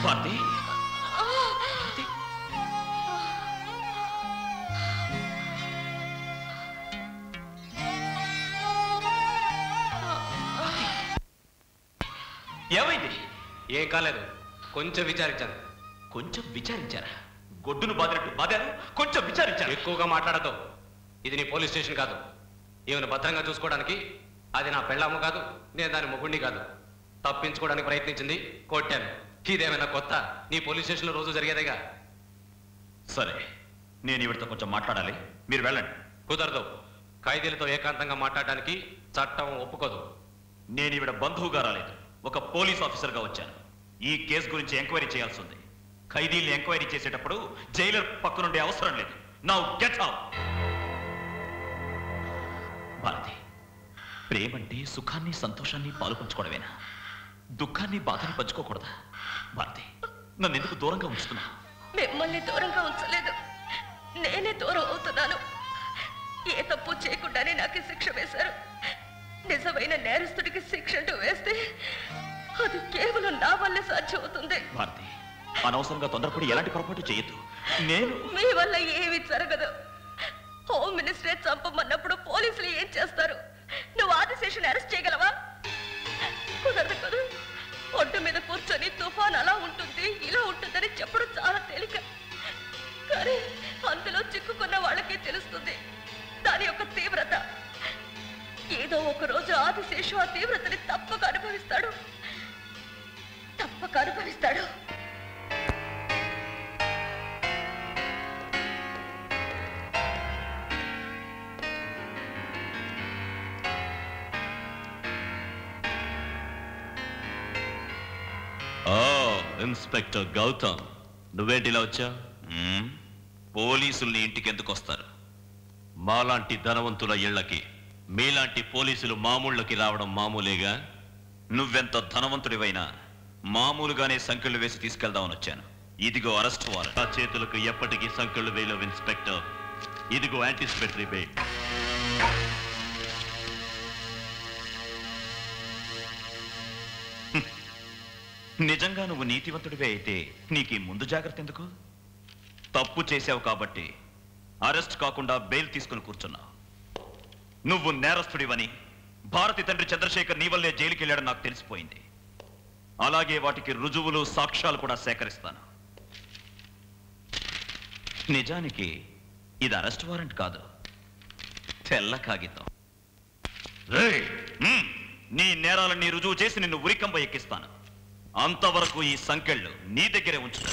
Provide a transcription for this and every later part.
భారతి ఏమైంది? ఏం కాలేదు, కొంచెం విచారించాను. కొంచెం విచారించారా? గొడ్డును బాదినట్టు బాదారు, కొంచెం విచారించారు. ఎక్కువగా మాట్లాడదు. ఇది నీ పోలీస్ స్టేషన్ కాదు. ఈమెను భద్రంగా చూసుకోవడానికి అది నా పెళ్ళాము కాదు, నేను దాని మొగుడిని కాదు. తప్పించుకోవడానికి ప్రయత్నించింది, కొట్టాను. ఇదేమైనా కొత్త? నీ పోలీస్ స్టేషన్లో రోజు జరిగేదేగా. సరే, నేను ఇవిడితో కొంచెం మాట్లాడాలి, మీరు వెళ్ళండి. కుదరదు. ఖైదీలతో ఏకాంతంగా మాట్లాడడానికి చట్టం ఒప్పుకోదు. నేను ఈవిడ బంధువుగా రాలేదు, ఒక పోలీస్ ఆఫీసర్గా వచ్చాను. ఈ కేసు గురించి ఎంక్వైరీ చేయాల్సి ఉంది. ఖైదీల్ని ఎంక్వైరీ చేసేటప్పుడు జైలర్ పక్కనుండే అవసరం లేదు. Now get out. భారతి, ప్రేమంటే సుఖాన్ని సంతోషాన్ని పాలు పంచుకోవడమేనా? దుఃఖాన్ని బాధని పంచుకోకూడదా? భారతి, నన్ను ఎందుకు దూరంగా ఉంచుతున్నా? మిమ్మల్ని దూరంగా ఉంచలేదు, నేనే దూరం అవుతున్నాను. ఏ తప్పు చేయకుండానే నాకు శిక్ష వేశారు. నిజమైన నేరస్తుడికి శిక్ష అంటూ వేస్తే అది కేవలం నా వల్లే సాధ్యమవుతుంది. భారతి, అనవసరంగా తొందరపడి ఎలాంటి పొరపాటు చేయొద్దు. నేను మీ వల్ల ఏమీ జరగదు. హోమ్ మినిస్టరే చంపమన్నప్పుడు పోలీసులు ఏం చేస్తారు? నువ్వు ఆదిశేషుని అరెస్ట్ చేయగలవా? కుదరదు కదా. ఒడ్డు మీద కూర్చొని తుఫాన్ అలా ఉంటుంది ఇలా ఉంటుందని చెప్పడం చాలా తేలిక, కానీ అందులో చిక్కుకున్న వాళ్ళకే తెలుస్తుంది దాని యొక్క తీవ్రత. ఏదో ఒక రోజు ఆదిశేషు ఆ తీవ్రతని తప్పక అనుభవిస్తాడు, తప్పక అనుభవిస్తాడు. ఇన్స్పెక్టర్ గౌతమ్, నువ్వేంటిలా వచ్చా? పోలీసుల్ని ఇంటికి ఎందుకు వస్తారు? మాలాంటి ధనవంతుల ఇళ్లకి మీలాంటి పోలీసులు మామూళ్ళకి రావడం మామూలేగా. నువ్వెంత ధనవంతుడివైనా మామూలుగానే సంకెళ్ళు వేసి తీసుకెళ్దామని వచ్చాను. ఇదిగో అరెస్ట్ వారెంట్. ఆ చేతులకు ఎప్పటికీ సంకెళ్ళు వేయలేవు ఇన్స్పెక్టర్. ఇదిగో యాంటిసిపేటరీ బెయిల్. నిజంగా నువ్వు నీతివంతుడివే అయితే నీకు ముందు జాగ్రత్త ఎందుకు? తప్పు చేశావు కాబట్టి అరెస్ట్ కాకుండా బెయిల్ తీసుకుని కూర్చున్నావు. నువ్వు నేరస్తుడివని భారతి తండ్రి చంద్రశేఖర్ నీ వల్లే జైలుకి వెళ్ళాడని నాకు తెలిసిపోయింది. అలాగే వాటికి రుజువులు సాక్ష్యాలు కూడా సేకరిస్తాను. నిజానికి ఇది అరెస్ట్ వారెంట్ కాదు, తెల్ల కాగితం. నీ నేరాలని రుజువు చేసి నిన్ను ఉరికంబ ఎక్కిస్తాను. అంతవరకు ఈ సంకెళ్ళు నీ దగ్గరే ఉంచుతా.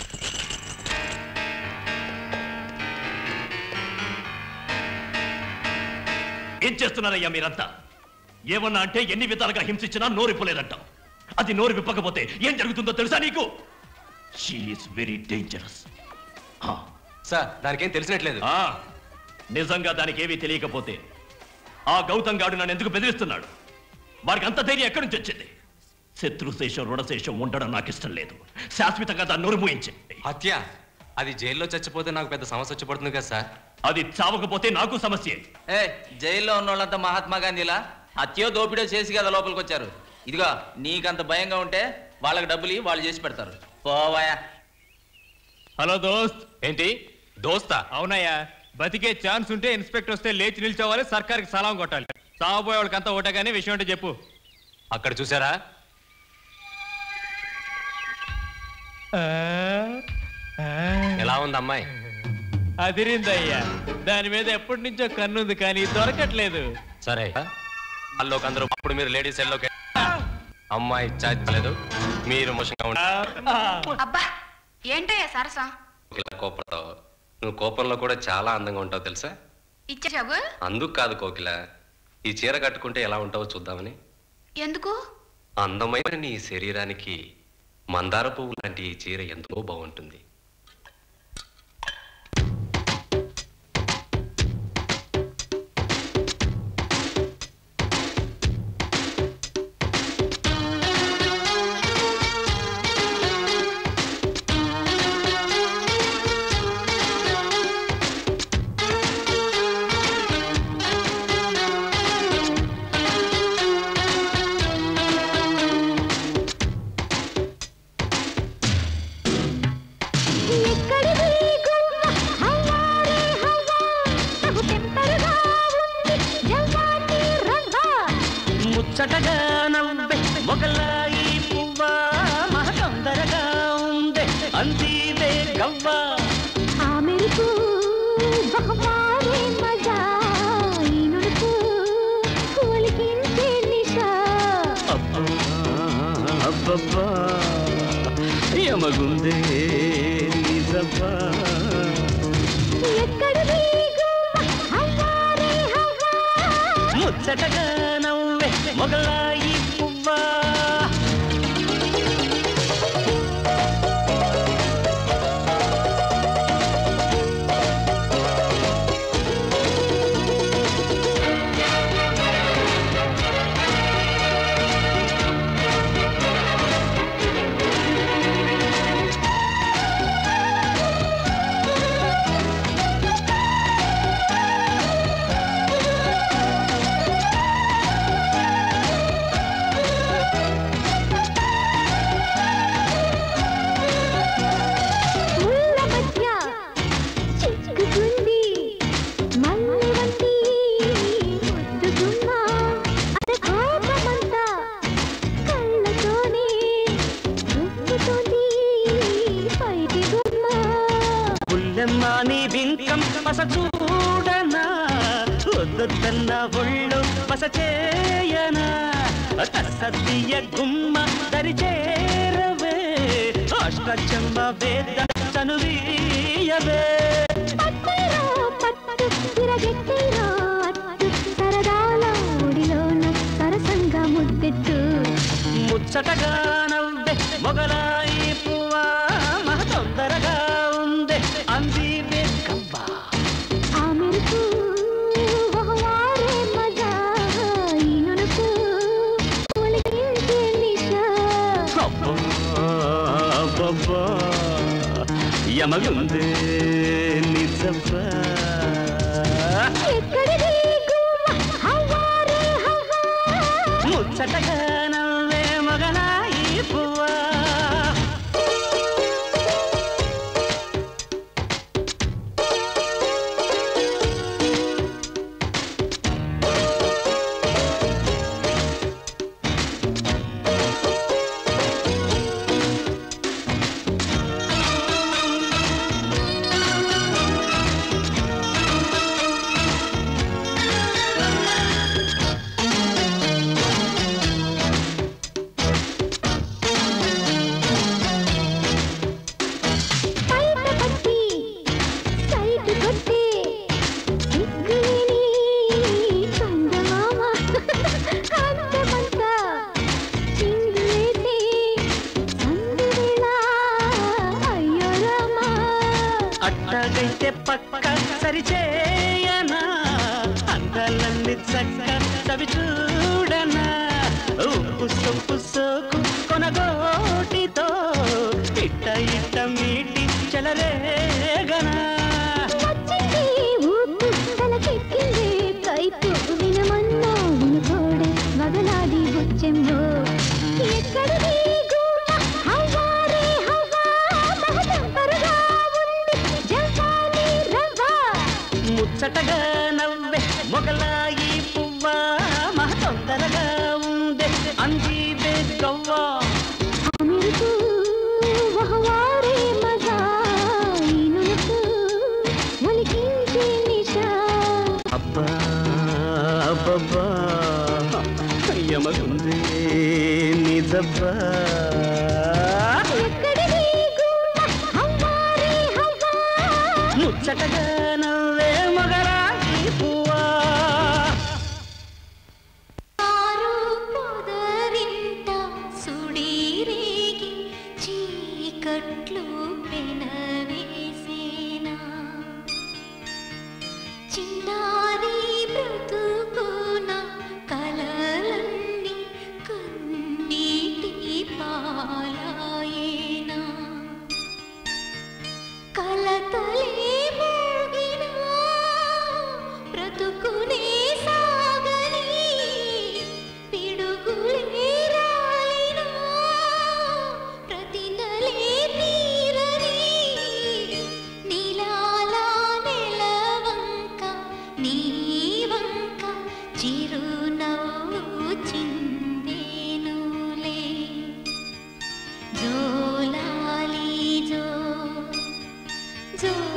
ఏం చేస్తున్నారయ్యా మీరంతా? ఏమన్నా అంటే ఎన్ని విధాలుగా హింసించినా నోరిప్పలేదంటావు. అది నోరు విప్పకపోతే ఏం జరుగుతుందో తెలుసా నీకు? She is very dangerous. Sir, దానికేం తెలిసినట్లేదు. నిజంగా దానికి ఏమీ తెలియకపోతే ఆ గౌతమ్ గాడు నన్ను ఎందుకు బెదిరిస్తున్నాడు? వాడికి అంత ధైర్యం ఎక్కడి నుంచి వచ్చింది? శత్రుశేషం రుణశేషం ఉండడం నాకు ఇష్టం లేదు. శాశ్వతంగా దాన్ని నోరుమూయించి. హత్య అది జైల్లో చచ్చిపోతే నాకు పెద్ద సమస్య వచ్చి పడుతుంది కదా సార్. అది చావకపోతే నాకు సమస్యే. జైల్లో ఉన్న వాళ్ళంతా మహాత్మా గాంధీలా హత్యో దోపిడో చేసి కదా లోపలికి వచ్చారు. ఇదిగో నీకంత భయంగా ఉంటే వాళ్ళకి డబ్బులు వాళ్ళు చేసి పెడతారు. పోవాయా. హలో దోస్త్. ఏంటి దోస్తా? అవునయ్యా, బతికే ఛాన్స్ ఉంటే ఇన్స్పెక్టర్ వస్తే లేచి నిల్చోవాలి, సర్కార్కి సలాం కొట్టాలి. చావబోయే వాళ్ళకంతా ఒకటే కానీ విషయం అంటే చెప్పు. అక్కడ చూసారా? ఎలా ఉంది అమ్మాయి? అదిరిందయ్యా. దాని మీద ఎప్పటి నుంచో కన్నుంది కానీ దొరకట్లేదు. సరే, అల్లోకి అందరూ అప్పుడు మీరు లేడీస్ ఎల్లోకి. అమ్మాయి చచ్చలేదు, మీరు ముషంగా ఉంటారు. అబ్బా ఏంటయ్యా సరసా? కోపడతావు. నువ్వు కోపంలో కూడా చాలా అందంగా ఉంటావు తెలుసా? ఇచ్చావు. అందుకు కాదు కోకిల, ఈ చీర కట్టుకుంటే ఎలా ఉంటావో చూద్దామని. ఎందుకు? అందమైన నీ శరీరానికి మందార పువ్వు లాంటి ఈ చీర ఎంతో బాగుంటుంది. ముచ్చటగా నవ్వే మొగలాయి పువ్వా మహ తొందరగా ఉందే అందివే గవ్వా ఆమెకు బహుమారే మజా ఈ నుడుకు కూలికించే నిషా అబ్బబ్బా యమగుందే నిజబ్బా ఎక్కడిది హవ్వారే హవ్వా ముచ్చటగా నవ్వే మొగలాయి పువ్వా చూడనా వద్దన్న ఒళ్ళు బస చేయనా సద్దియ గుమ్మ దరి చేరవే అష్టచమ్మ వేద చనువీయవే పట్టు తిరగెట్టిరో అట్టు సరదాల ఒడిలోన సరసంగా ముద్దెట్టు ముచ్చటగా నవ్వే మొగలాయి పువ్వా మహ తొందరగా ఉందే అంది గవ్వా ఆమెకు బహువారే మజా ఈ నుడుకు కూలికించే నిషా అబ్బబ్బా యమగుందే నిజబ్బా ఎక్కడిది హవ్వారే హవ్వా ముచ్చటగా నవ్వే మొగలాయి పువ్వా అట్టగైతే పక్క సరిచేయనా అందలన్నీ చక్క సవి చూడనా ఉప్పు సొప్పు సోకు కొనగోటితో ఇట్ట ఇట్ట మీటి చెలరేగనా కైపు వినమన్నా వినుకోడే వదలాది వచ్చెంబో ఎక్కడిది హవ్వారే హవ్వా మహతంపరుగా ఉంది జల్సాని రవ్వా ముచ్చటగా నవ్వే మొగలాయి పువ్వా మహ తొందరగా ఉందే అంజీవే గవ్వా ఆమెకు బహువారే మజా ఈ నుడుకు ఒలికించే నిషా అబ్బా అబ్బబ్బా యమగుందే నిజబ్బా ఎక్కడిది హవ్వారే హవ్వా ముచ్చటగా నవ్వే మొగలాయి పువ్వా ఆరు పొదరింట సుడిరేగి చీకట్లు పెనవేసేనా చిన్నారి బ్రతుకున కలలన్నీ కన్నీటి పాలాయేనా కలతలే మోగిన జో